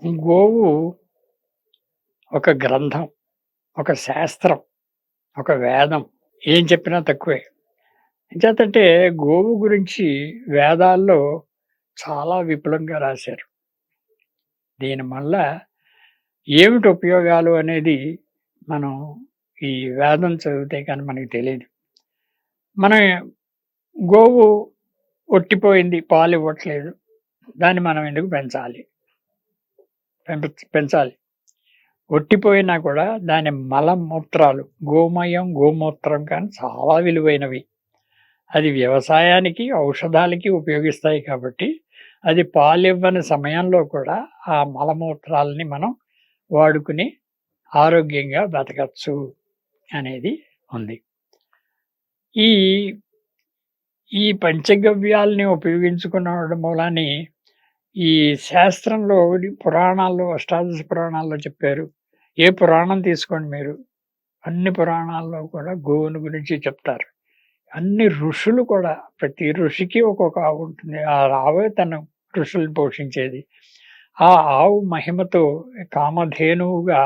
గోవు ఒక గ్రంథం, ఒక శాస్త్రం, ఒక వేదం. ఏం చెప్పినా తక్కువే. ఎంచేతంటే గోవు గురించి వేదాల్లో చాలా విపులంగా రాశారు. దీనివల్ల ఏమిటి ఉపయోగాలు అనేది మనం ఈ వేదం చదివితే కానీ మనకి తెలీదు. మనం గోవు ఒట్టిపోయింది, పాలివ్వట్లేదు. దాన్ని మనం ఎందుకు పెంచాలి? పెంచాలి. ఒట్టిపోయినా కూడా దాని మలమూత్రాలు, గోమయం, గోమూత్రం కానీ చాలా విలువైనవి. అది వ్యవసాయానికి, ఔషధాలకి ఉపయోగిస్తాయి కాబట్టి, అది పాలివ్వని సమయంలో కూడా ఆ మలమూత్రాలని మనం వాడుకుని ఆరోగ్యంగా బతకచ్చు అనేది ఉంది. ఈ ఈ పంచగవ్యాల్ని ఉపయోగించుకున్నడం మూలాని ఈ శాస్త్రంలో పురాణాల్లో, అష్టాదశ పురాణాల్లో చెప్పారు. ఏ పురాణం తీసుకోండి మీరు, అన్ని పురాణాల్లో కూడా గోవుని గురించి చెప్తారు. అన్ని ఋషులు కూడా ప్రతి ఋషికి ఒక్కొక్క ఆవు ఉంటుంది. ఆ ఆవే తన ఋషుల్ని పోషించేది. ఆ ఆవు మహిమతో కామధేనువుగా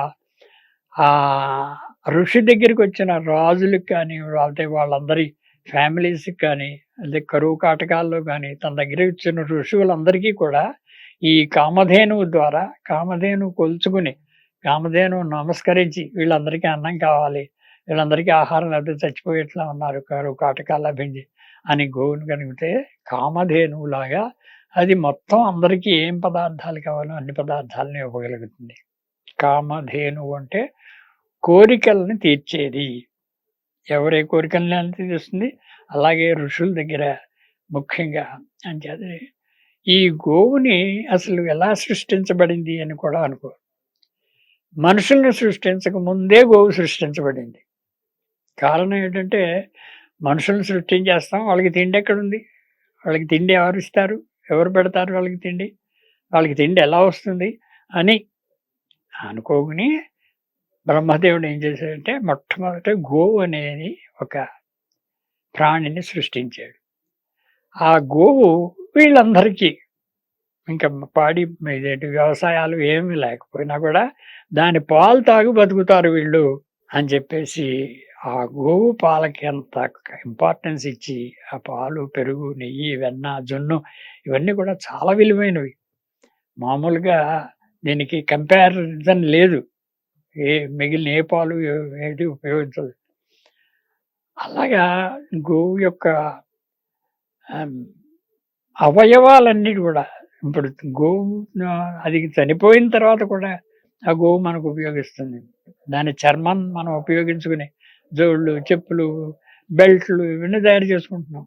ఋషి దగ్గరికొచ్చిన రాజులకి కానీ, లేకపోతే వాళ్ళందరి ఫ్యామిలీస్‌కి కానీ, అదే కరువు కాటకాల్లో గానీ, తన దగ్గరకొచ్చిన ఋషులందరికీ కూడా ఈ కామధేనువు ద్వారా కామధేనువు కొలుచుకుని, కామధేనువు నమస్కరించి వీళ్ళందరికీ అన్నం కావాలి, వీళ్ళందరికీ ఆహారం లేకపోతే చచ్చిపోయేట్లా ఉన్నారు కరువు కాటకాలు లభించి అని గోవుని కడిగితే కామధేనువులాగా అది మొత్తం అందరికీ ఏం పదార్థాలు కావాలో అన్ని పదార్థాలను ఇవ్వగలుగుతుంది. కామధేనువు అంటే కోరికలను తీర్చేది. ఎవరి కోరికలను తీరుస్తుంది, అలాగే ఋషుల దగ్గర ముఖ్యంగా. అంచేత ఈ గోవుని అసలు ఎలా సృష్టించబడింది అని కూడా అనుకో. మనుషుల్ని సృష్టించక ముందే గోవు సృష్టించబడింది. కారణం ఏంటంటే, మనుషుల్ని సృష్టించేస్తాం, వాళ్ళకి తిండి ఎక్కడుంది? వాళ్ళకి తిండి ఎవరిస్తారు? ఎవరు పెడతారు వాళ్ళకి తిండి? వాళ్ళకి తిండి ఎలా వస్తుంది? అని అనుకోని బ్రహ్మదేవుడు ఏం చేశాడంటే, మొట్టమొదట గోవు అనేది ఒక ప్రాణిని సృష్టించాడు. ఆ గోవు వీళ్ళందరికీ ఇంక పాడి ఇదేంటి వ్యవసాయాలు ఏమి లేకపోయినా కూడా దాని పాలు తాగి బతుకుతారు వీళ్ళు అని చెప్పేసి, ఆ గోవు పాలకి ఎంత ఇంపార్టెన్స్ ఇచ్చి, ఆ పాలు, పెరుగు, నెయ్యి, వెన్న, జున్ను ఇవన్నీ కూడా చాలా విలువైనవి. మామూలుగా దీనికి కంపారిజన్ లేదు. మిగిలిన ఏ పాలు ఏది ఉపయోగించదు. అలాగా గోవు యొక్క ఆహ్, అవయవాలన్నీ కూడా ఇప్పుడు గోవు అది చనిపోయిన తర్వాత కూడా ఆ గోవు మనకు ఉపయోగిస్తుంది. దాని చర్మం మనం ఉపయోగించుకుని జోళ్ళు, చెప్పులు, బెల్ట్లు ఇవన్నీ తయారు చేసుకుంటున్నాం.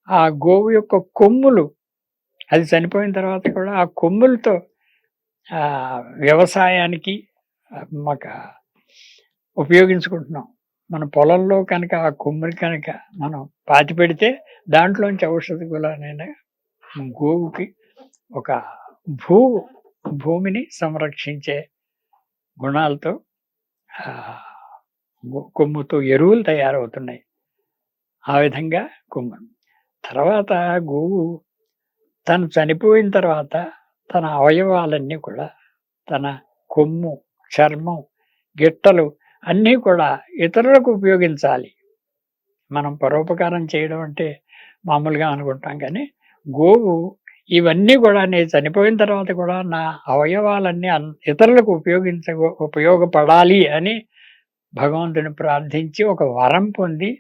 ఆ గోవు యొక్క కొమ్ములు అది చనిపోయిన తర్వాత కూడా ఆ కొమ్ములతో వ్యవసాయానికి మాక ఉపయోగించుకుంటున్నాం. మన పొలంలో కనుక ఆ కొమ్ములు కనుక మనం పాతిపెడితే దాంట్లోంచి ఔషధ గుణాలైన గోవుకి ఒక భూ భూమిని సంరక్షించే గుణాలతో కొమ్ముతో ఎరువులు తయారవుతున్నాయి. ఆ విధంగా కొమ్ము. తర్వాత గోవు తను చనిపోయిన తర్వాత తన అవయవాలన్నీ కూడా తన కొమ్ము, చర్మం, గిట్టలు అన్నీ కూడా ఇతరులకు ఉపయోగించాలి. మనం పరోపకారం చేయడం అంటే మామూలుగా అనుకుంటాం కానీ, గోవు ఇవన్నీ కూడా నేను చనిపోయిన తర్వాత కూడా నా అవయవాలన్నీ ఇతరులకు ఉపయోగపడాలి అని భగవంతుని ప్రార్థించి ఒక వరం పొంది,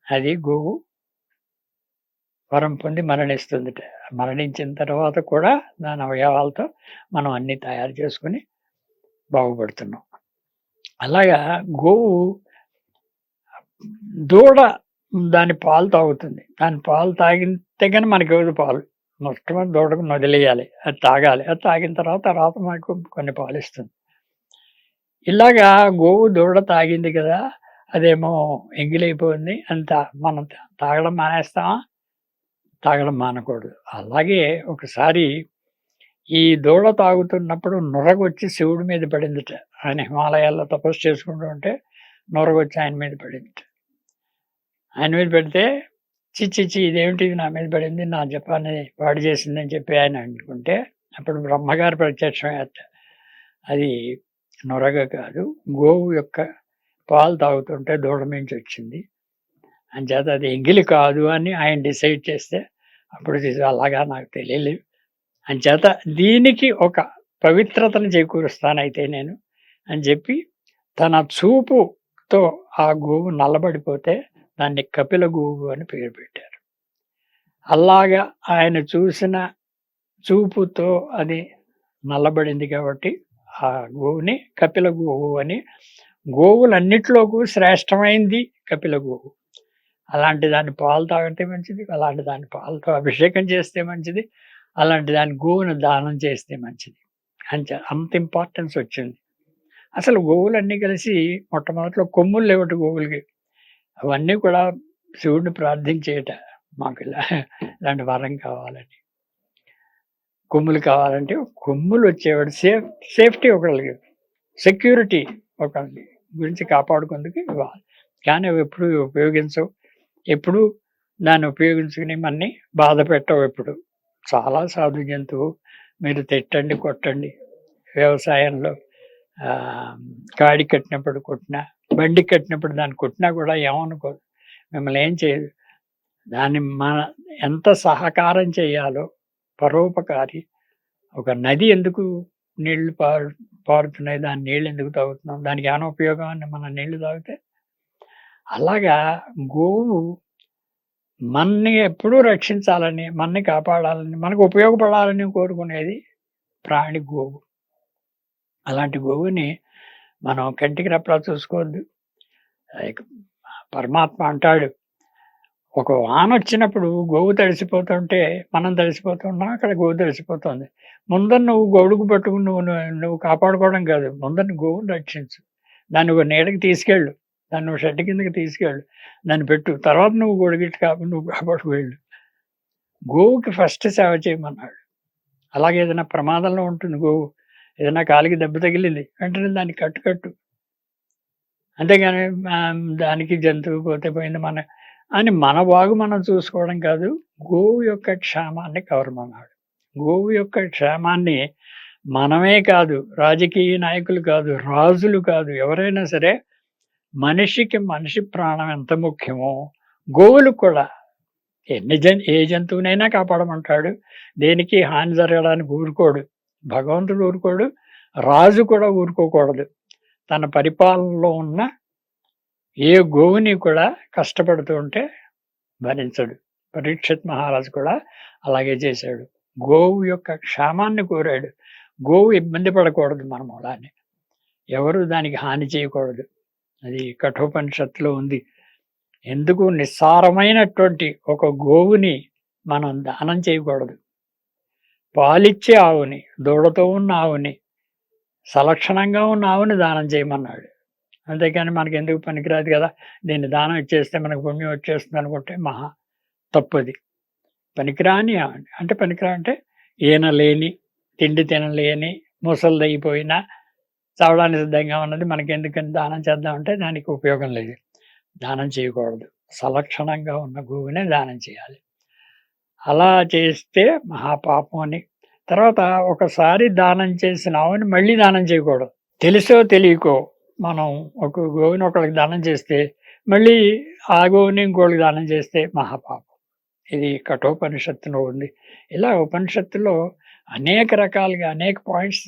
అది గోవు వరం పొంది మరణిస్తుందిట. మరణించిన తర్వాత కూడా దాని అవయవాలతో మనం అన్నీ తయారు చేసుకొని బాగుపడుతున్నాం. అలాగా గోవు దూడ దాని పాలు తాగుతుంది. దాని పాలు తాగితే గాని మనకివ్వదు పాలు. మొట్టమొదటి దూడకు వదిలేయాలి. అది తాగాలి. అది తాగిన తర్వాత మనకు కొన్ని పాలిస్తుంది. ఇలాగా గోవు దూడ తాగింది కదా! అదేమో ఎంగిలైపోయింది. మనం తాగడం మానేస్తామా? తాగడం మానకూడదు. అలాగే ఒకసారి ఈ దూడ తాగుతున్నప్పుడు నురగొచ్చి శివుడి మీద పడిందిట. ఆయన హిమాలయాల్లో తపస్సు చేసుకుంటూ ఉంటే నురగొచ్చి ఆయన మీద పడిందిట. ఆయన మీద పెడితే ఛీ! ఛీ! ఛీ! ఇదేమిటి నా మీద పడింది, నా జపాన్ని పాడు చేసిందని చెప్పి ఆయన అనుకుంటే, అప్పుడు బ్రహ్మగారు ప్రత్యక్షమయ్యారట. అది నొరగ కాదు, గోవు యొక్క పాలు తాగుతుంటే దూడ నుంచి వచ్చింది. అంచేత అది ఎంగిలి కాదు అని ఆయన డిసైడ్ చేస్తే అప్పుడు అలాగా నాకు తెలియలేదు. అంచేత దీనికి ఒక పవిత్రతను చేకూరుస్తానైతే నేను అని చెప్పి తన చూపుతో ఆ గోవు నల్లబడిపోతే దాన్ని కపిల గోవు అని పేరు పెట్టారు. అలాగా ఆయన చూసిన చూపుతో అది నల్లబడింది కాబట్టి ఆ గోవుని కపిల గోవు అని, గోవులన్నిట్లోకి శ్రేష్టమైంది కపిల గోవు. అలాంటి దాని పాలు తాగితే మంచిది, అలాంటి దాని పాలతో అభిషేకం చేస్తే మంచిది, అలాంటి దాని గోవును దానం చేస్తే మంచిది. అంత ఇంపార్టెన్స్ వచ్చింది. అసలు గోవులన్నీ కలిసి మొట్టమొదట్లో కొమ్ములు లేవట గోవులకి. అవన్నీ కూడా శివుడిని ప్రార్థించేయట, మాకు ఇలాంటి వరం కావాలని. కొమ్ములు కావాలంటే కొమ్ములు వచ్చేవాడు సేఫ్టీ ఒకళ్ళకి, సెక్యూరిటీ ఒకళ్ళని గురించి కాపాడుకుందుకు ఇవ్వాలి. కానీ అవి ఎప్పుడు ఉపయోగించవు, ఎప్పుడు దాన్ని ఉపయోగించుకుని మనని బాధ పెట్టవు. ఎప్పుడు చాలా సాధు జంతువు, మీరు తిట్టండి కొట్టండి, వ్యవసాయంలో కాడి కట్టినప్పుడు కొట్టినా, బండి కట్టినప్పుడు దాన్ని కొట్టినా కూడా ఏమనుకోదు, మిమ్మల్ని ఏం చేయదు. దాన్ని మన ఎంత సహకారం చేయాలో, పరోపకారి. ఒక నది ఎందుకు నీళ్లు పారుతున్నాయి, దాని నీళ్ళు ఎందుకు తాగుతున్నాం, దానికి ఏమైనా ఉపయోగం అని మన నీళ్లు తాగితే. అలాగా గోవు మన్ని ఎప్పుడూ రక్షించాలని, మన్ని కాపాడాలని, మనకు ఉపయోగపడాలని కోరుకునేది ప్రాణి గోవు. అలాంటి గోవుని మనం కంటికి రెప్పలా చూసుకోవద్దు. పరమాత్మ అంటాడు, ఒక వాన వచ్చినప్పుడు గోవు తడిసిపోతుంటే మనం తడిసిపోతున్నాం, అక్కడ గోవు తడిసిపోతుంది. ముందర నువ్వు గొడుగు పట్టుకుని నువ్వు కాపాడుకోవడం కాదు, ముందర గోవును రక్షించు. దాన్ని ఒక నీడకి తీసుకెళ్ళు, దాన్ని నువ్వు షెడ్ కిందకి తీసుకెళ్ళు, దాన్ని పెట్టు, తర్వాత నువ్వు గొడుగిట్టు నువ్వు కాపాడుకోళ్ళు. గోవుకి ఫస్ట్ సేవ చేయమన్నాడు. అలాగే ఏదైనా ప్రమాదంలో ఉంటుంది గోవు, ఏదైనా కాలికి దెబ్బ తగిలింది వెంటనే దాన్ని కట్టు. అంతేగాని దానికి జంతువు పోతే పోయింది అని మన బాగు మనం చూసుకోవడం కాదు. గోవు యొక్క క్షేమాన్ని కవరమన్నాడు. గోవు యొక్క క్షేమాన్ని మనమే కాదు, రాజకీయ నాయకులు కాదు, రాజులు కాదు, ఎవరైనా సరే, మనిషికి మనిషి ప్రాణం ఎంత ముఖ్యమో గోవులకు కూడా ఏ జంతువునైనా కాపాడమంటాడు. దేనికి హాని జరగడానికి ఊరుకోడు, భగవంతుడు ఊరుకోడు, రాజు కూడా ఊరుకోకూడదు. తన పరిపాలనలో ఉన్న ఏ గోవుని కూడా కష్టపడుతూ ఉంటే భరించడు. పరీక్షిత్ మహారాజు కూడా అలాగే చేశాడు. గోవు యొక్క క్షేమాన్ని కోరాడు. గోవు ఇబ్బంది పడకూడదు మన మూలాన్ని, ఎవరు దానికి హాని చేయకూడదు. అది కఠోపనిషత్తులో ఉంది. ఎందుకు నిస్సారమైనటువంటి ఒక గోవుని మనం దానం చేయకూడదు. పాలిచ్చే ఆవుని, దూడతో ఉన్న ఆవుని, సలక్షణంగా ఉన్న ఆవుని దానం చేయమన్నాడు. అంతేకాని మనకి ఎందుకు పనికిరాదు కదా, దీన్ని దానం ఇచ్చేస్తే మనకు పుణ్యం వచ్చేస్తుంది అనుకుంటే మహా తప్పది. పనికిరాని అంటే పనికిరా అంటే ఈనలేని, తిండి తినలేని, ముసలిదైపోయినా, చావడానికి సిద్ధంగా ఉన్నది మనకెందుకని దానం చేద్దామంటే దానికి ఉపయోగం లేదు, దానం చేయకూడదు. సలక్షణంగా ఉన్న గోవునే దానం చేయాలి. అలా చేస్తే మహాపాపం అని. తర్వాత ఒకసారి దానం చేసిన ఆవుని మళ్ళీ దానం చేయకూడదు. తెలుసో తెలియకో మనం ఒక గోవుని ఒకళ్ళకి దానం చేస్తే మళ్ళీ ఆ గోవుని ఇంకోళ్ళకి దానం చేస్తే మహాపాపం. ఇది కఠోపనిషత్తులో ఉంది. ఇలా ఉపనిషత్తులో అనేక రకాలుగా అనేక పాయింట్స్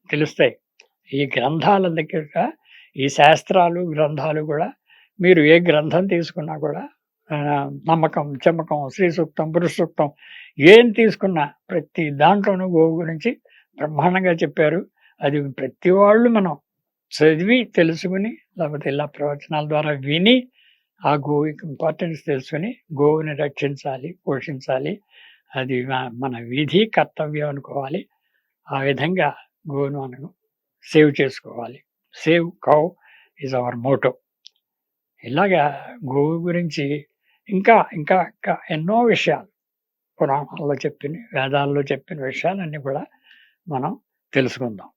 తెలుస్తాయి. ఈ గ్రంథాల దగ్గర, ఈ శాస్త్రాలు గ్రంథాలు కూడా, మీరు ఏ గ్రంథం తీసుకున్నా కూడా నమ్మకం, చమకం, శ్రీ సూక్తం, పురుష సూక్తం ఏం తీసుకున్నా ప్రతి దాంట్లోనూ గోవు గురించి బ్రహ్మాండంగా చెప్పారు. అది ప్రతి వాళ్ళు మనం చదివి తెలుసుకుని, లేకపోతే ఇలా ప్రవచనాల ద్వారా విని ఆ గోవుకి ఇంపార్టెన్స్ తెలుసుకుని గోవుని రక్షించాలి, పోషించాలి. అది మన విధి, కర్తవ్యం అనుకోవాలి. ఆ విధంగా గోవును మనం సేవ్ చేసుకోవాలి. Save cow is our motto. ఇలాగా గోవు గురించి ఇంకా ఇంకా ఇంకా ఎన్నో విషయాలు పురాణాల్లో చెప్పిన, వేదాల్లో చెప్పిన విషయాలన్నీ కూడా మనం తెలుసుకుందాం.